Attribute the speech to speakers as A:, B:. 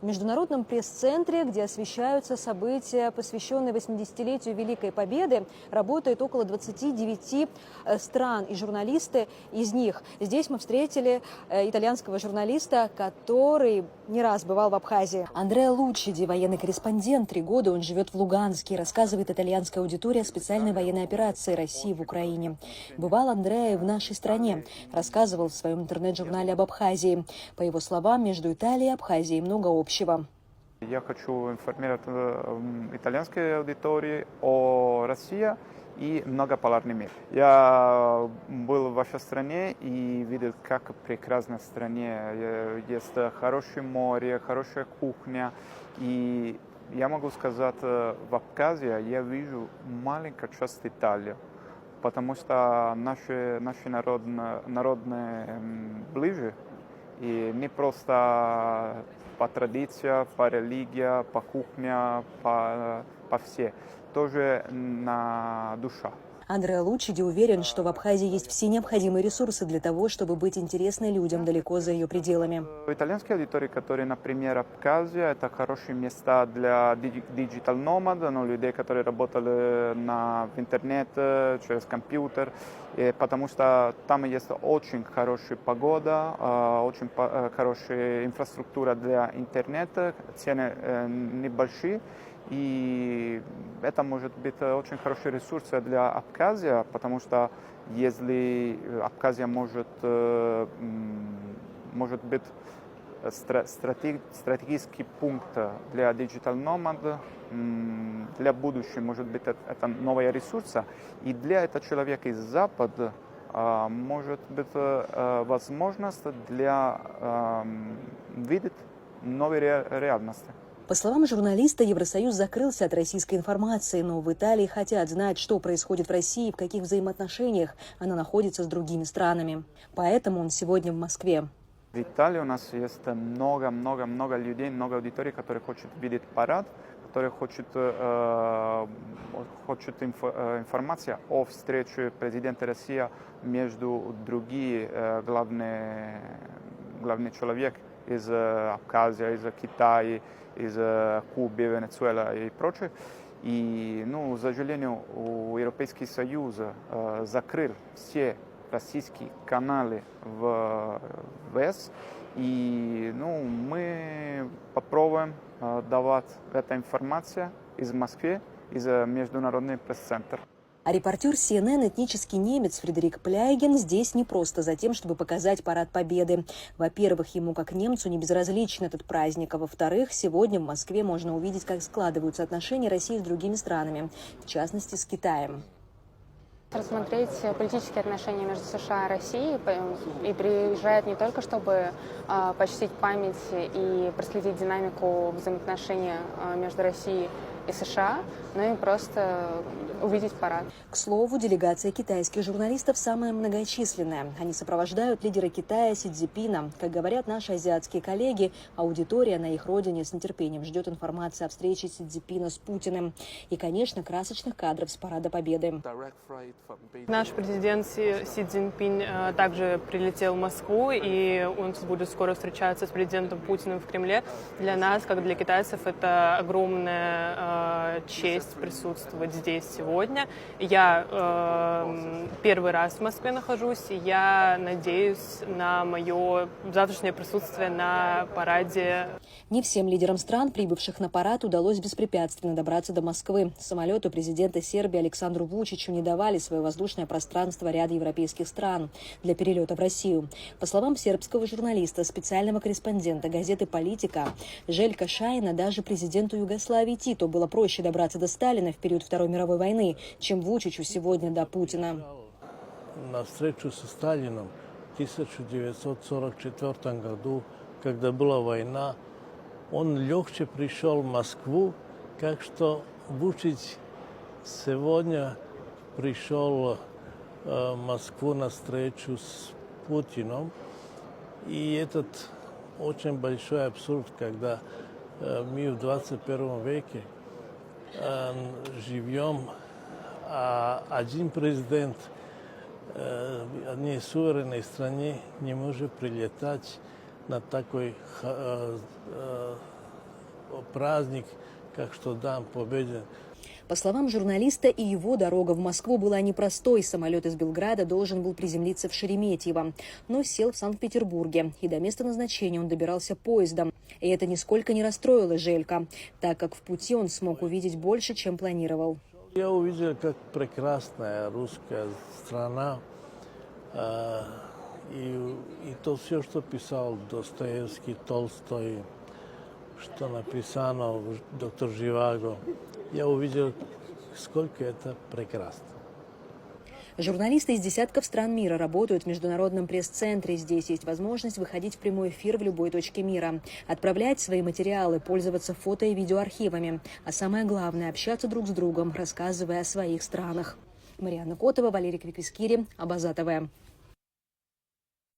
A: В Международном пресс-центре, где освещаются события, посвященные 80-летию Великой Победы, работает около 29 стран и журналисты из них. Здесь мы встретили итальянского журналиста, который не раз бывал в Абхазии. Андреа Лучиди, военный корреспондент. 3 года он живет в Луганске. Рассказывает итальянская аудитория о специальной военной операции России в Украине. Бывал Андреа и в нашей стране. Рассказывал в своем интернет-журнале об Абхазии. По его словам, между Италией и Абхазией много общего.
B: Я хочу информировать итальянской аудитории о России и многополярный мир. Я был в вашей стране и видел, как прекрасна в стране. Есть хорошее море, хорошая кухня. И я могу сказать, в Абхазии я вижу маленькую часть Италии, потому что наши народные ближе. И не просто по традиции, по религии, по кухне, по все. Тоже на душа.
A: Андреа Лучиди уверен, что в Абхазии есть все необходимые ресурсы для того, чтобы быть интересной людям далеко за ее пределами.
B: Итальянские аудитории, которые, например, Абхазия, это хорошие места для digital nomad, людей, которые работали в интернете, через компьютер, потому что там есть очень хорошая погода, очень хорошая инфраструктура для интернета, цены небольшие. И это может быть очень хороший ресурс для Абхазии, потому что если Абхазия может быть стратегический пункт для Digital Nomad, для будущего, может быть, это новые ресурсы. И для этого человека из Запада может быть возможность для видеть новые реальности.
A: По словам журналиста, Евросоюз закрылся от российской информации, но в Италии хотят знать, что происходит в России и в каких взаимоотношениях она находится с другими странами. Поэтому он сегодня в Москве.
B: В Италии у нас есть много людей, много аудиторий, которые хотят видеть парад, которые хотят информацию о встрече президента России между другими главный человек из Абхазии, из Китая, из Кубы, Венесуэлы и прочее. И, к сожалению, Европейский Союз закрыл все российские каналы в ВС. И мы попробуем давать эту информацию из Москвы, из Международного пресс-центра.
A: А репортер CNN, этнический немец Фредерик Пляйген, здесь не просто за тем, чтобы показать парад Победы. Во-первых, ему как немцу не безразличен этот праздник, а во-вторых, сегодня в Москве можно увидеть, как складываются отношения России с другими странами, в частности, с Китаем.
C: Рассмотреть политические отношения между США и Россией и приезжает не только, чтобы почтить память и проследить динамику взаимоотношений между Россией и США, но и просто увидеть парад.
A: К слову, делегация китайских журналистов самая многочисленная. Они сопровождают лидера Китая Си Цзиньпина. Как говорят наши азиатские коллеги, аудитория на их родине с нетерпением ждет информации о встрече Си Цзиньпина с Путиным. И, конечно, красочных кадров с парада Победы.
D: Наш президент Си Цзиньпин также прилетел в Москву, и он будет скоро встречаться с президентом Путиным в Кремле. Для нас, как для китайцев, это огромная честь присутствовать здесь сегодня. Я первый раз в Москве нахожусь, и я надеюсь на мое завтрашнее присутствие на параде.
A: Не всем лидерам стран, прибывших на парад, удалось беспрепятственно добраться до Москвы. Самолету президента Сербии Александру Вучичу не давали свое воздушное пространство ряда европейских стран для перелета в Россию. По словам сербского журналиста, специального корреспондента газеты «Политика» Желька Шайна, даже президенту Югославии Титу было проще добраться до Сталина в период Второй мировой войны, чем Вучичу сегодня до Путина.
E: На встречу со Сталином в 1944 году, когда была война, он легче пришел в Москву, как что Вучич сегодня пришел в Москву на встречу с Путиным. И этот очень большой абсурд, когда мы в 21 веке живем, а один президент одной суверенной стране не может прилетать на такой праздник, как что День Победы.
A: По словам журналиста, и его дорога в Москву была непростой. Самолет из Белграда должен был приземлиться в Шереметьево, но сел в Санкт-Петербурге, и до места назначения он добирался поездом. И это нисколько не расстроило Желька, так как в пути он смог увидеть больше, чем планировал.
E: Я увидел, как прекрасная русская страна, и то все, что писал Достоевский, Толстой, что написано доктор Живаго, я увидел, сколько это прекрасно.
A: Журналисты из десятков стран мира работают в международном пресс-центре. Здесь есть возможность выходить в прямой эфир в любой точке мира, отправлять свои материалы, пользоваться фото- и видеоархивами. А самое главное – общаться друг с другом, рассказывая о своих странах. Марианна Котова, Валерий Квиквискири, Абаза ТВ.